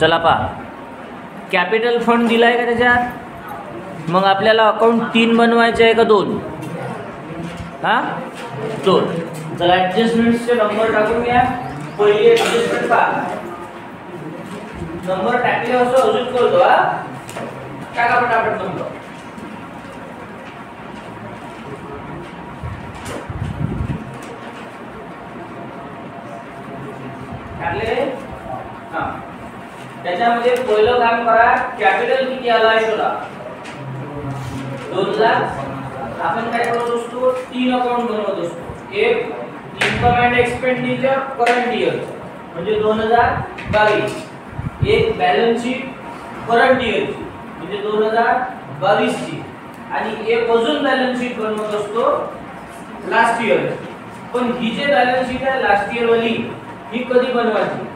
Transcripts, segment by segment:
चला पहा, capital fund दिलाय का त्याच्यात? मग आपल्याला अकाउंट 3 बनवायचे आहे का 2? हां 2. चला ॲडजस्टमेंट्सचे नंबर टाकून घ्या. पहिली ॲडजस्टमेंट पहा, नंबर टाकले असं अजून करतो. टाका पटापट नंबर. टाकले. हां, त्याच्यामध्ये पहिलं काम करा, कॅपिटल किती आला आहे शोधा. 2 लाख. आपण काय करत असतो, 3 अकाउंट बनवत असतो. एक income and expenditure current year म्हणजे 2022. एक बॅलन्स शीट करंट इयरची म्हणजे 2022 ची. आणि एक अजून बॅलन्स शीट बनवत असतो लास्ट इयर. पण ही जे बॅलन्स शीट आहे लास्ट इयर वाली, ही कधी बनवायची?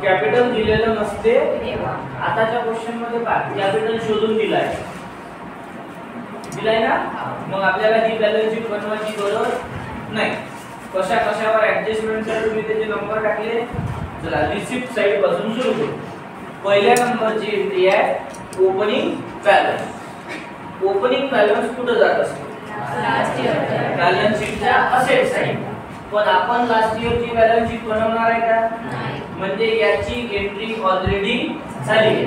कॅपिटल दिलेलं नसते. आताच्या क्वेश्चन मध्ये पहा, कॅपिटल शोधून दिलाय ना. मग आपल्याला ही बॅलन्स शीट बनवायची गरज नाही. कशावर ऍडजस्टमेंट साठी तुम्ही त्याचे नंबर टाकले. चला रिसिप्ट साइड पासून सुरू करू. पहिल्या नंबरची एंट्री आहे ओपनिंग बॅलन्स. ओपनिंग बॅलन्स कुठे जात असतो? बॅलन्स शीटच्या असेट साइड. पण आपण लास्ट इयरची बॅलन्स शीट बनवणार आहे का? म्हणजे याची एंट्री ऑलरेडी झाली आहे.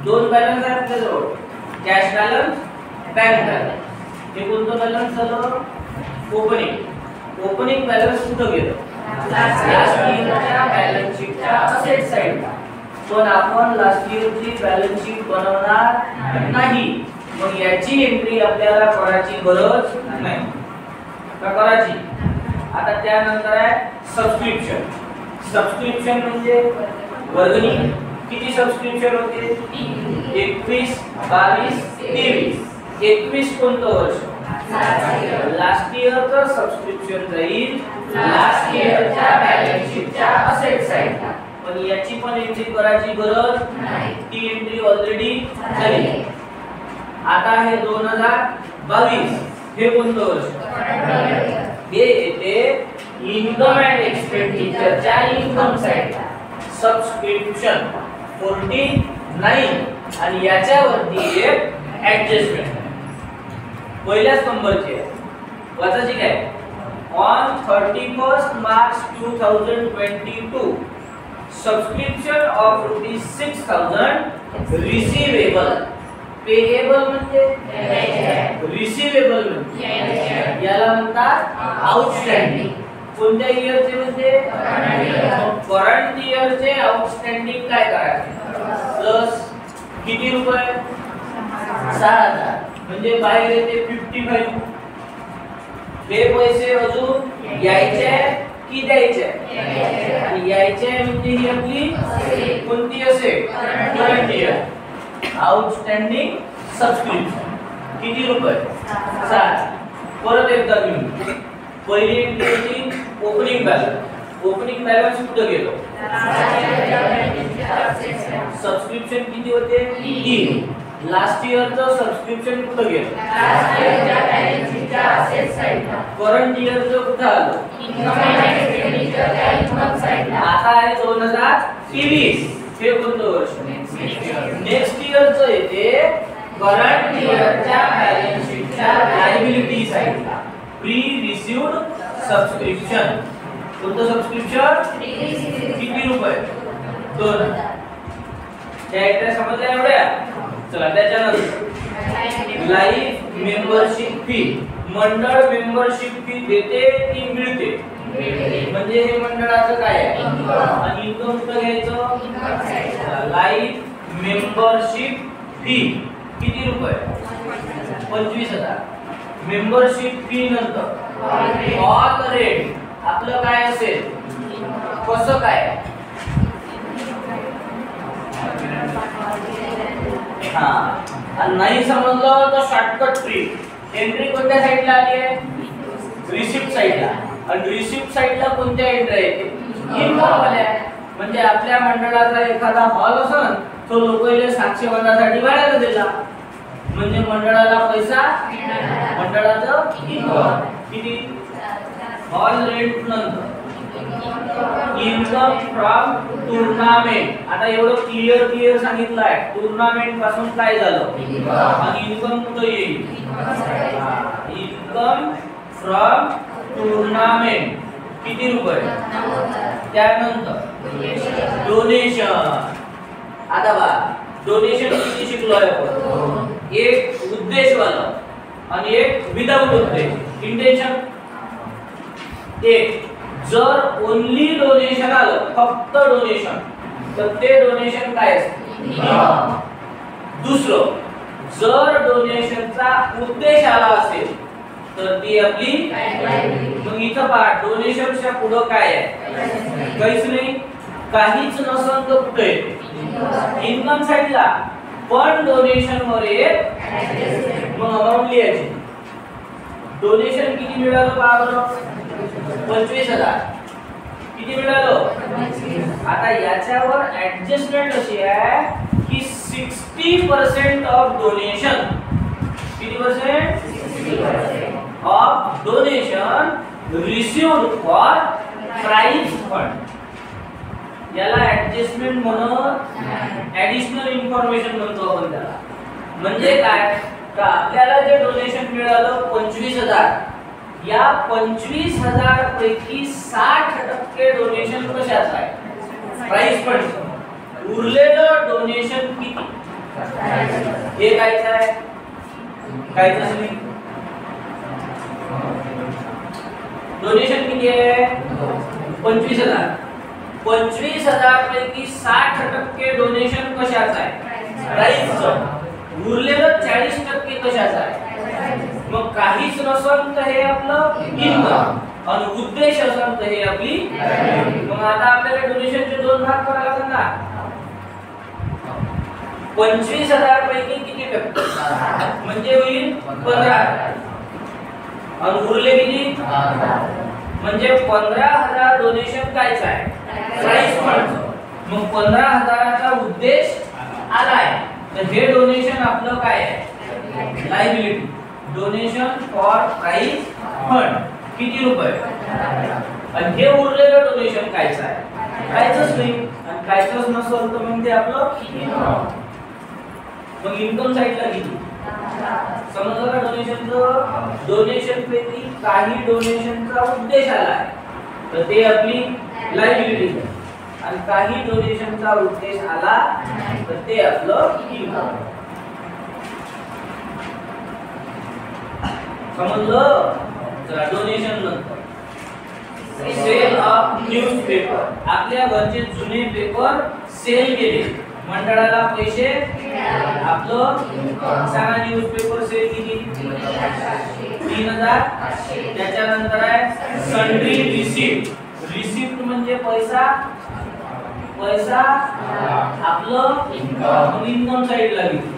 2 बॅलन्स आहेत त्याजवळ, कॅश बॅलन्स, बँक बॅलन्स. हे कोणतं बॅलन्स झालं? ओपनिंग बॅलन्स कुठे गेलं? लास्ट इयरच्या बॅलन्स शीटच्या असेट साइडला. पण आपण लास्ट इयरची बॅलन्स शीट बनवणार नाही. मग याची एंट्री आपल्याला करायची गरज नाही का करायची? आता त्यानंतर आहे सबस्क्रिप्शन. सबस्क्रिप्शन म्हणजे वर्गणी. किती सबस्क्रिप्शन होते? 21, 22, 23. 21 कोणतं वर्ष? लास्ट इयरचं सबस्क्रिप्शन जाईल लास्ट इयरच्या बॅलन्स शीटच्या असेट साइडला. पण याची पण एंट्री करायची गरज नाही. ती एंट्री ऑलरेडी झाली. आता हे 2022 हे कोणतं वर्ष? हे येते इन्कम अँड एक्सपेंडिचरच्या इन्कम साइडला. सबस्क्रिप्शन 49 आणि याच्यावरती एक ऍडजस्टमेंट पहिल्याच नंबरची आहे. वाचायची काय? On 31 March 2022 subscription of ₹6,000 receivable. Payable म्हणजे रिसीवेबल म्हणजे याला म्हणतात आउटस्टँडिंग. कोणत्या इयरचे म्हणजे? करंट इयरचे आउटस्टँडिंग काय करायचे? प्लस किती रुपये? 6,000. म्हणजे बाहेर येते 55. हे पैसे अजून यायचे की द्यायचे? आणि यायचे म्हणजे ही आपली कोणती असेल? Current year. आउटस्टँडिंग सबस्क्रिप्शन किती रुपये? 7. परत एकदा घेऊन पहिली entry opening balance. Opening balance कुठे गेलो? सबस्क्रिप्शन किती होते? 3. लास्ट इयरचं सबस्क्रिप्शन कुठे गेलं? करंट इयरचं कुठे आलं? आता आहे 2023. हे कोणतं वर्ष? नेक्स्ट इयरचं येते करंट इयरच्या बॅलन्स शीटच्या लायबिलिटी साइडला. Pre received subscription. कोणतं सबस्क्रिप्शन? किती रुपये? 2. त्या एंट्री समजल्या एवढ्या? चला त्याच्यानंतर लाईफ मेंबरशिप फी. मंडळ मेंबरशिप फी देते ती मिळते. म्हणजे हे मंडळाचं काय आहे? आणि इन्कम कुठं घ्यायचं? लाईफ मेंबरशिप फी किती रुपये? 25,000. मेंबरशिप फी नंतर ऑल रेट आपलं काय असेल? कसं काय? आणि नाही समजलं तर शॉर्टकट ट्रिक. एंट्री कोणत्या साइडला आली आहे? रिसिप्ट साइडला. आणि रिसिप्ट साइडला कोणत्या एंट्री येते? इन्कम वाल्या. म्हणजे आपल्या मंडळाचा एखादा हॉल असेल तो लोकांना साक्षीवंतासाठी भाड्याला दिला म्हणजे मंडळाला पैसा, मंडळाचं इन्कम किती? हॉल रेंट नंतर इन्कम फ्रॉम टुर्नामेंट. आता एवढं क्लिअर सांगितलं आहे. टुर्नामेंट पासून काय झालं आणि इन्कम कुठे येईल. इन्कम फ्रॉम टुर्नामेंट किती रुपये. त्यानंतर डोनेशन. आता बघा डोनेशन किती शिकलोय आपण. एक उद्देशवाला आणि एक विदाउट उद्देश. इंटेन्शन एक. जर ओन्ली डोनेशन आलं फक्त डोनेशन तर ते डोनेशन काय असते. दुसरं जर डोनेशनचा उद्देश आला असेल तर ती आपली. मग इथं पहा डोनेशनच्या पुढे काय आहे. काहीच नाही. काहीच नसन तर कुठे इन्कम साइडला. पण डोनेशन वर एक मग अमाउंट लिहायची. डोनेशन किती मिळालं पहा बरं. 25,000. किती मिळालं. आता याच्यावर ऍडजस्टमेंट अशी आहे की 60% ऑफ डोनेशन. किती % of donation received for prize fund. याला ऍडजस्टमेंट म्हणून ऍडिशनल इन्फॉर्मेशन म्हणतो आपण त्याला. म्हणजे काय तर आपल्याला जे डोनेशन मिळालं 25,000 या 25,000 पैकी 60% डोनेशन कशाचं आहे. Price fund. उरलेलं डोनेशन किती हे कायचं आहे. कायच नाही. डोनेशन किती आहे 25,000. 25,000 पैकी 60% डोनेशन कशाचं आहे. प्राइसचं. उरलेलं 40% कशाचं आहे. मग काहीच नसेल तर हे आपलं इन्कम आणि उद्देश असेल तर हे आपली. मग आता आपल्याला डोनेशनचे दोन भाग करावे लागतात ना. 25,000 पैकी किती टक्के म्हणजे होईल 15,000 आणि उरले किती म्हणजे 15,000 डोनेशन कायचं आहे. Price fund. मग 15,000चा उद्देश आलाय तर हे डोनेशन आपलं काय आहे. Liability. Donation for price fund किती रुपये आणि हे उरलेलं डोनेशन कायचं आहे. कायचंच नाही. आणि कायचंच नसेल तर मग ते आपलं इन्कम. मग इन्कम साइडला किती समजलं का. डोनेशनचं डोनेशन पैकी काही डोनेशनचा उद्देश आलाय तर ते आपली लायबिलिटी. आणि काही डोनेशनचा उद्देश आला तर ते आपलं इन्कम. समजलं. चला डोनेशन नंतर सेल ऑफ न्यूजपेपर. आपल्या घरचे जुने पेपर सेल केले. मंडळाला पैसे आपलं सांगा. न्यूजपेपर सेल किती 3,000. त्याच्यानंतर आहे सन्ड्री रिसिप्ट. रिसिप्ट म्हणजे पैसा. पैसा आपलं इन्कम साइडला किती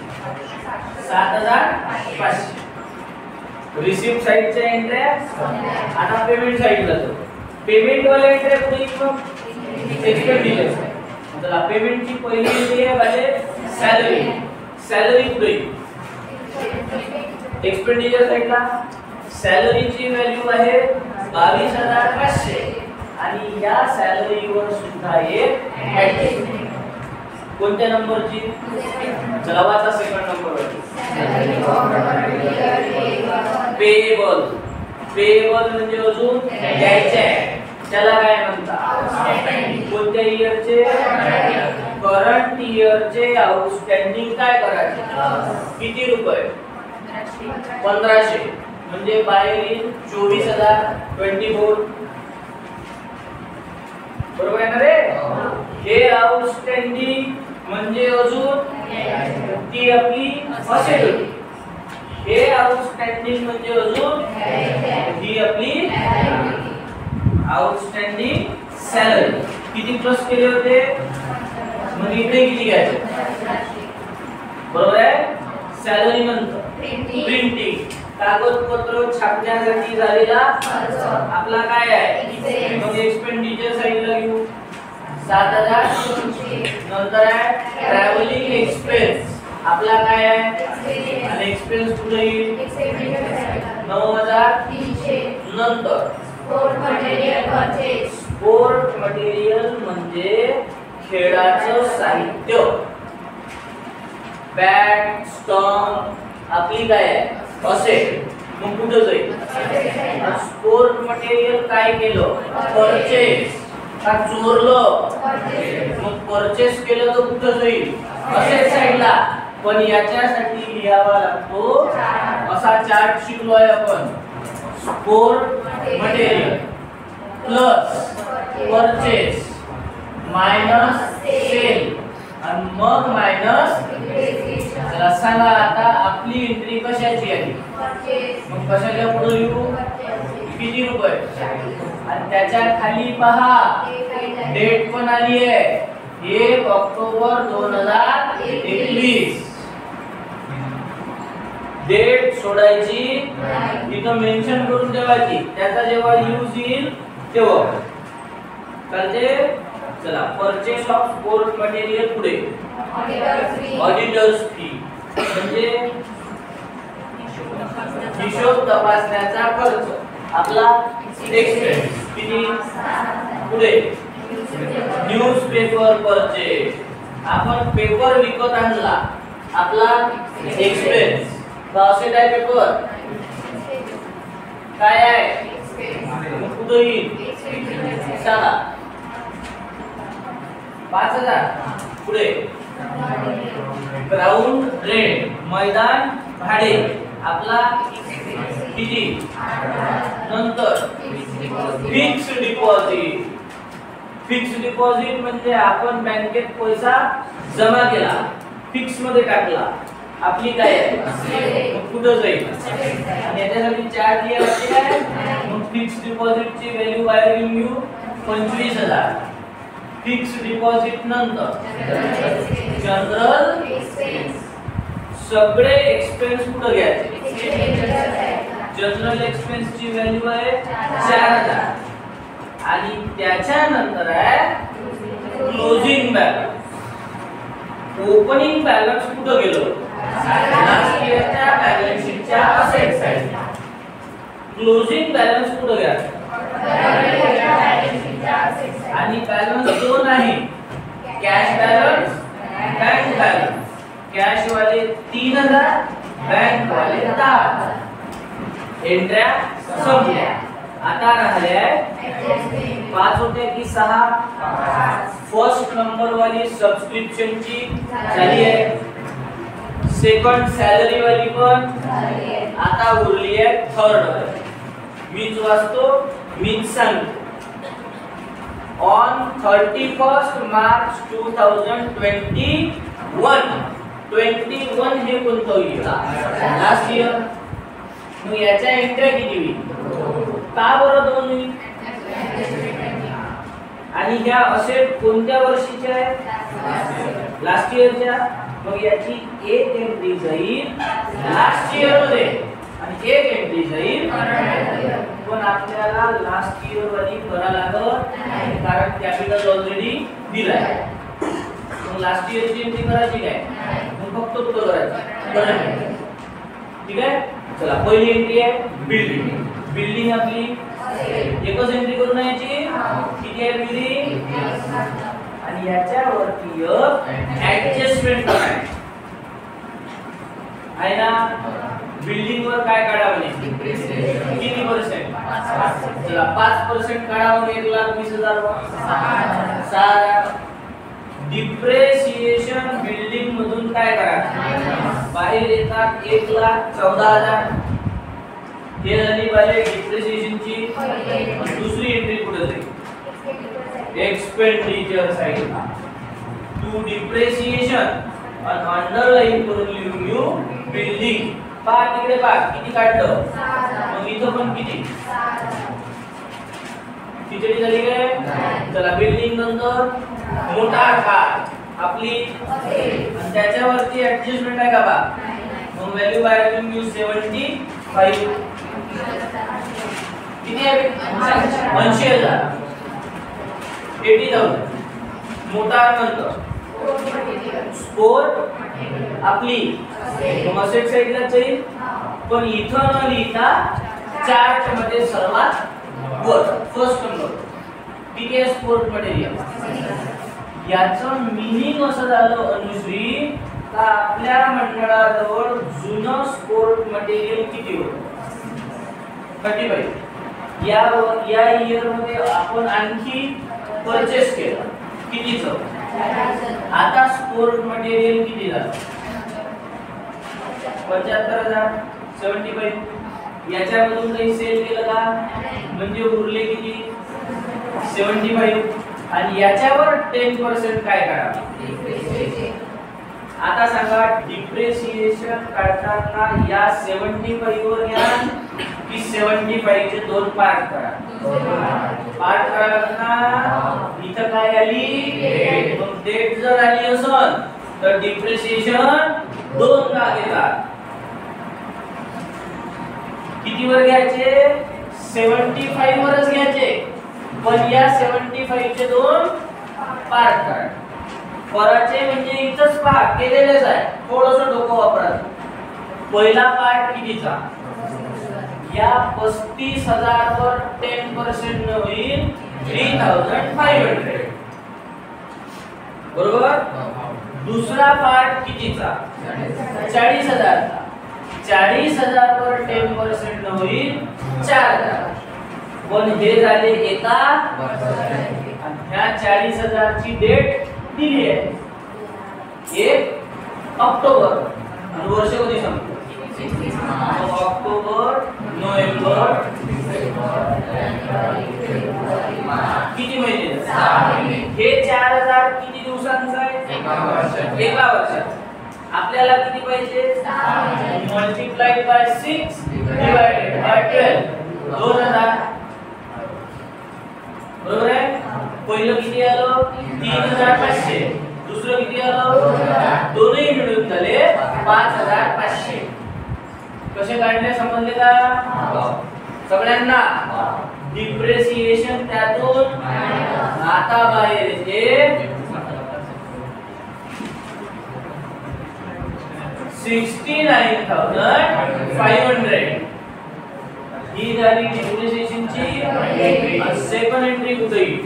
7,500. रिसिप्ट साइडच्या एंट्र्या. आता पेमेंट साइडला जातो. पेमेंट वाले एंट्र्या कुठे मग एक्सपेंडिचर. चला पेमेंटची पहिली एंट्री आहे सॅलरी. सॅलरी कुठे एक्सपेंडिचर साइडला. सॅलरीची व्हॅल्यू आहे 22,500 आणि या सॅलरीवर सुद्धा एक ऍडजस्टमेंट. कोणत्या नंबरची. चला वाचा सेकंड नंबरवरती. पेएबल. पेएबल म्हणजे अजून द्यायचे आहे. त्याला काय म्हणतात. कोणत्या इयरचे करंट इयरचे आउटस्टँडिंग काय करायचे. किती रुपये 1,500 म्हणजे बाहेरील 24,000 24. बरोबर आहे ना रे. हे आउटस्टँडिंग म्हणजे अजून ती आपली असेल होती. हे आउटस्टँडिंग म्हणजे अजून ही आपली आउटस्टँडिंग सॅलरी. किती प्लस केले होते मग इथे किती घ्यायचे. बरोबर आहे. सॅलरी नंतर प्रिंटिंग. कागदपत्र छापण्यासाठी झालेला आपला काय आहे. मग एक्सपेंडिचर साइडला घेऊ 7,000. नंतर आहे ट्रॅव्हलिंग एक्सपेन्स. आपला काय आहे आणि एक्सपेन्स कुठे येईल 9,300. नंतर स्पोर्ट मटेरियल म्हणजे खेळाचं साहित्य. बॅट, स्टंप आपली काय आहे असेल. मग कुठं जाईल स्पोर्ट मटेरियल. काय केलं परचेस का चोरलं. मग परचेस केलं तर कुठं जाईल असेल साईडला. पण याच्यासाठी लिहावा लागतो असा चार्ट शिकलोय आपण. Sport material plus purchase minus sale आणि मग मायनस. चला सांगा आता आपली एंट्री कशाची आहे. मग कशाच्या पुढे लिहू किती रुपये. आणि त्याच्या खाली पहा डेट पण आली आहे 1 ऑक्टोबर 2021. डेट सोडायची इथं मेन्शन करून ठेवायची. त्याचा जेव्हा यूज येईल तेव्हा चालते. चला परचेस ऑफ स्पोर्ट मटेरियल पुढे ऑडिटर्स फी म्हणजे हिशोब तपासण्याचा खर्च आपला एक्सपेन्स. किती पुढे न्यूजपेपर परचेस. आपण पेपर विकत आणला आपला एक्सपेन्स. कॉस्ट आहे पेपर काय आहे कुठे येईल सांगा 5000. पुढे ग्राउंड रेंट मैदान भाडे आपला किती. नंतर फिक्स्ड डिपॉझिट. फिक्स्ड डिपॉझिट म्हणजे आपण बँकेत पैसा जमा केला फिक्स मध्ये टाकला आपली काय आहे मग कुठं जाईल. आणि याच्यासाठी चार्ज लिहायचे काय. मग फिक्स्ड डिपॉझिट ची व्हॅल्यू बाहेर घेऊन घेऊ 25000. फिक्स्ड डिपॉझिट नंतर जनरल सगळे एक्सपेन्स कुठं घ्यायचे. जनरल एक्सपेन्स ची व्हॅल्यू आहे 4000. आणि त्याच्यानंतर आहे क्लोजिंग बॅलन्स. ओपनिंग बॅलन्स कुठं गेलो लास्ट इयरच्या बॅलन्स शीटच्या असेट साइडला. क्लोजिंग बॅलन्स कुठं घ्यायचा आणि बॅलन्स दोन आहे cash balance bank balance. Cash वाले 3000 बँक वाले 10000. एंट्र्या संपल्या. आता राहिल्या 5 होते की 6. फर्स्ट नंबर वाली सबस्क्रिप्शन ची झाली आहे. सेकंड सॅलरी वाली पण आता उरली आहे थर्ड. मीच वाचतो मीच सांगतो. ऑन 31 मार्च 2021 21 हे कोणतं इयर लास्ट इयर. मग याच्या एंट्री किती होईल का बरं 2 होईल. आणि ह्या असेट कोणत्या वर्षीच्या आहेत लास्ट इयरच्या. मग याची एक एंट्री जाईल लास्ट इयर मध्ये आणि एक एंट्री जाईल. पण आपल्याला लास्ट इयर वाली करा लागत कारण कॅपिटल ऑलरेडी दिलाय. मग लास्ट इयर ची एंट्री करायची काय मग फक्त तो करायचं. ठीक आहे. चला पहिली एंट्री आहे बिल्डिंग. बिल्डिंग आपली एकच एंट्री करून यायची किती आहे बिल्डिंग. आणि याच्यावरती ऍडजस्टमेंट आहे ना. बिल्डिंग वर काय काढावं किती %. चला 5% काढावं 1,20,000. 6. डिप्रेशिएशन बिल्डिंग मधून काय करा बाहेर येतात 1,14,000. हे झाली बाहेर डिप्रेशिएशन ची. दुसरी एंट्री कुठे जाईल एक्सपेंडिचर साइडला. टू डिप्रेशिएशन आणि अंडरलाइन करून लिहून घेऊ बिल्डिंग. पहा तिकडे पहा किती काढलं. मग इथं पण किती खिचडी झाली काय. चला बिल्डिंग नंतर मोटार कार आपली आणि त्याच्यावरती ऍडजस्टमेंट आहे का बा. मग व्हॅल्यू बाहेर घेऊन घेऊ 75. किती आहे 80,000 80,000. मोटार नंतर स्पोर्ट आपली असेट साइडला जाईल. पण इथं न लिहिता चार्ट मध्ये सर्वात वर फर्स्ट नंबर किती किती आहे स्पोर्ट मटेरियल? याचं मिनिंग असं झालं अनुश्री का आपल्या मंडळाजवळ जुनं स्पोर्ट मटेरियल किती होतं? 35. या इयर मध्ये आपण आणखी परचेस केलं कितीचं? आता स्पोर्ट मटेरियल किती झालं? 75,000. 75. याच्यामधून काही सेल केलं का? म्हणजे उरले किती? 75. आणि याच्यावर 10% काय काढा? आता सांगा डिप्रिसिएशन काढताना या 75 वर या की 75 चे दोन पार्ट करा. पार्ट करताना इथं काय आली? मग डेट जर आली असेल तर डिप्रिसिएशन 2 का घेतात? किती वर घ्यायचे? 75 वरच घ्यायचे. पण या 75 चे दोन पार्ट करा. करायचे म्हणजे इथंच पहा केलेलेच आहे. थोडंसं डोकं वापरायचं. पहिला पार्ट कितीचा? या 35,000 वर 10% होईल 3,500. बरोबर? दुसरा पार्ट कितीचा? 40,000 चा. 40,000 वर 10% होईल 4,000. पण हे झाले एका आणि ह्या 40,000 ची डेट दिली आहे 1 ऑक्टोबर आणि वर्ष कधी संपतं? ऑक्टोबर, नोव्हेंबर, किती महिने? 6 महिने. हे 4,000 किती दिवसांचं आहे? एका वर्षाचं. आपल्याला किती पाहिजे? Multiplied by 6 divided by 12. 2,000. बरोबर आहे? पहिलं किती आलं? 3,500. दुसरं किती आलं? दोन्ही मिळून झाले 5,500. कसे काढले समजले का? सगळ्यांना डिप्रिसिएशन त्यातून आता बाहेर येते 69,500. ही झाली डिप्रिसिएशनची. सेकंड एंट्री कुठे येईल?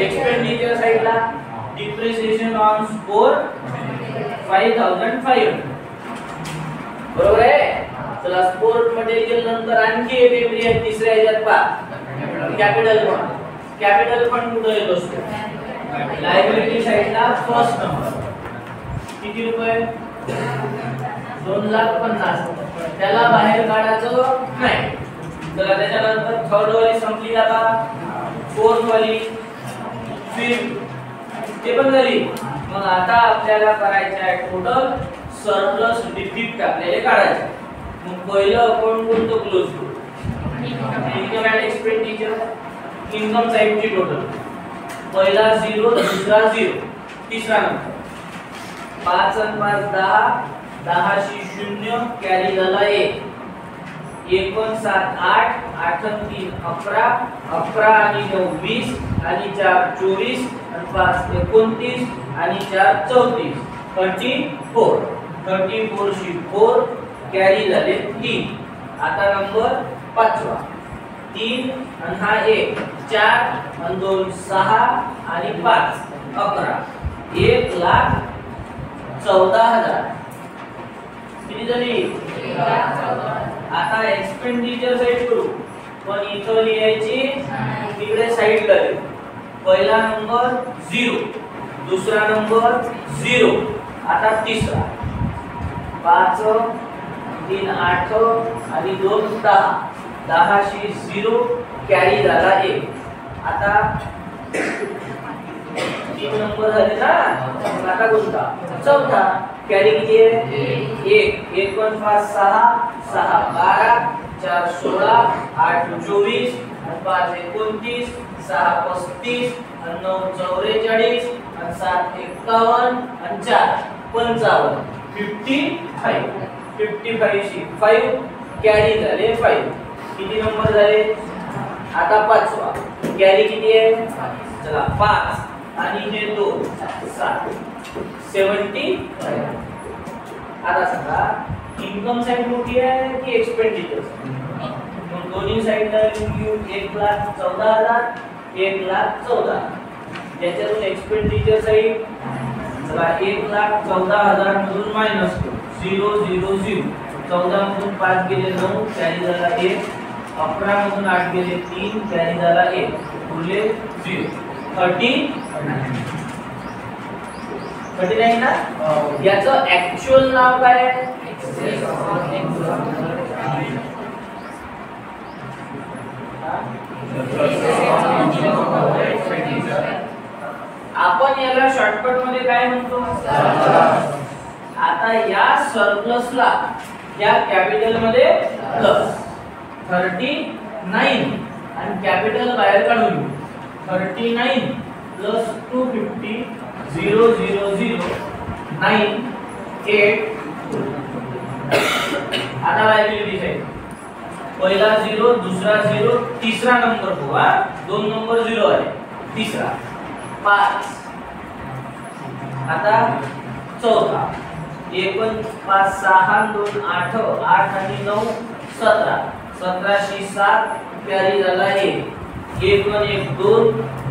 एक्सपेंडिचर साइडला डिप्रिसिएशन ऑन स्पोर्ट 5,500. बरोबर आहे? चला स्पोर्ट मटेरियल नंतर आणखी एक एंट्री आहे तिसऱ्या ह्याच्यात पहा. Capital fund. कॅपिटल फंड कुठे येत असतो? लायबिलिटी साइडला फर्स्ट नंबर. किती रुपये? 2,50,000. त्याला बाहेर काढायचं नाही. तर त्याच्यानंतर थर्ड वाली संपली आता. फोर्थ वाली, फिफ्थ ते पण झाली. मग आता आपल्याला करायचं आहे टोटल सरप्लस डिफिक्ट आपल्याला काढायचं. मग पहिलं अकाउंट कोणतं क्लोज करू? Income and expenditure. इन्कम साइडची टोटल पहिला 0, दुसरा 0, तिसरा नंबर 5 आणि 5 10. 10 शी 0 कॅरी झाला 1. 1 पण 7 8. 8 आणि 3 11. 11 आणि 9 20 आणि 4 24 आणि 5 29 आणि 4 34. 34. 34 शी 4 कॅरी झाले 3. आता नंबर 5वा 3 आणि हा 1 4 आणि 2 6 आणि 5 11. 1,14,000. किती झाली? आता एक्सपेंडिचर साइड करू. पण इथं लिहायची तिकडे साइडला लिहू. पहिला नंबर 0, दुसरा नंबर 0. आता तिसरा 5 3 8 आणि 2 10. 10 शी 0 कॅरी झाला 1. आता 3 नंबर झाले ना. आता कोणता? चौथा. कॅरी किती आहे? 1. 1 पण 5 6. 6 12. 4 16. 8 24 आणि 5 29. 6 35 आणि 9 44 आणि 7 51 आणि 4 55. 55. 55 शी 5 कॅरी झाले 5. किती नंबर झाले? आता 5वा. कॅरी किती आहे? चला 5 आणि हे 2 7. 75. आता सांगा इन्कम साइड मोठी आहे की एक्सपेंडिचर? मग दोन्ही साइडला लिहू 1,14,000 1,14,000. त्याच्यातून एक्सपेंडिचर साईड चला 1,14,000 मधून मायनस 0 0 0. 14 मधून 5 गेले 9, कॅरी झाला 1. 11 मधून 8 गेले 3, कॅरी झाला 1. उरले 0. 39 ना. याचं ऍक्च्युअल नाव काय आहे? आपण याला शॉर्टकट मध्ये काय म्हणतो? आता या सरप्लसला या कॅपिटल मध्ये प्लस 39 आणि कॅपिटल बाहेर काढून 39 प्लस 250 0 0 0 9 8. आता लायबिलिटी आहे. पहिला 0, दुसरा 0, तिसरा नंबर हुआ. 2 नंबर 0 आहे. तिसरा 5. आता चौथा 1 5 6 2 8 8 आणि 9 17. 17 शी 7 कॅरी झाला 1. 1 1 2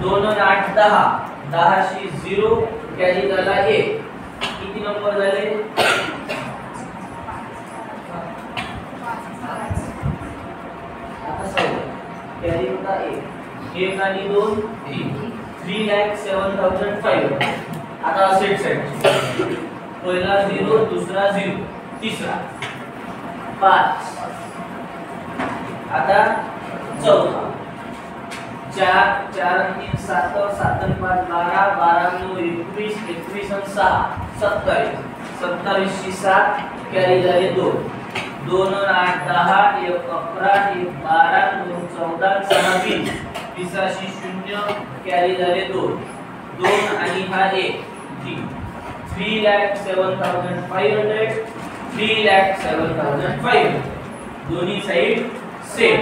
2 आणि 8 10. 10 शी 0 कॅरी झाला 1. किती नंबर झाले? आता 16 कॅरी होता 1. 1 आणि 2 3. 3,07,500. आता असेट साइड पहिला 0, दुसरा 0, तिसरा 5. आता चौथा 4 4 आणि 3 7 7 आणि 5 12 12 आणि 9 21 21 आणि 6 27. 27 शी 7 कॅरी झाले 2. 2 आणि 8 10 1 11 1 12 2 14 6 20. तिसरा शी 0 कॅरी झाले 2. 2 आणि हा 1 3. 3,07,500 3,07,500. दोन्ही साइड सेम.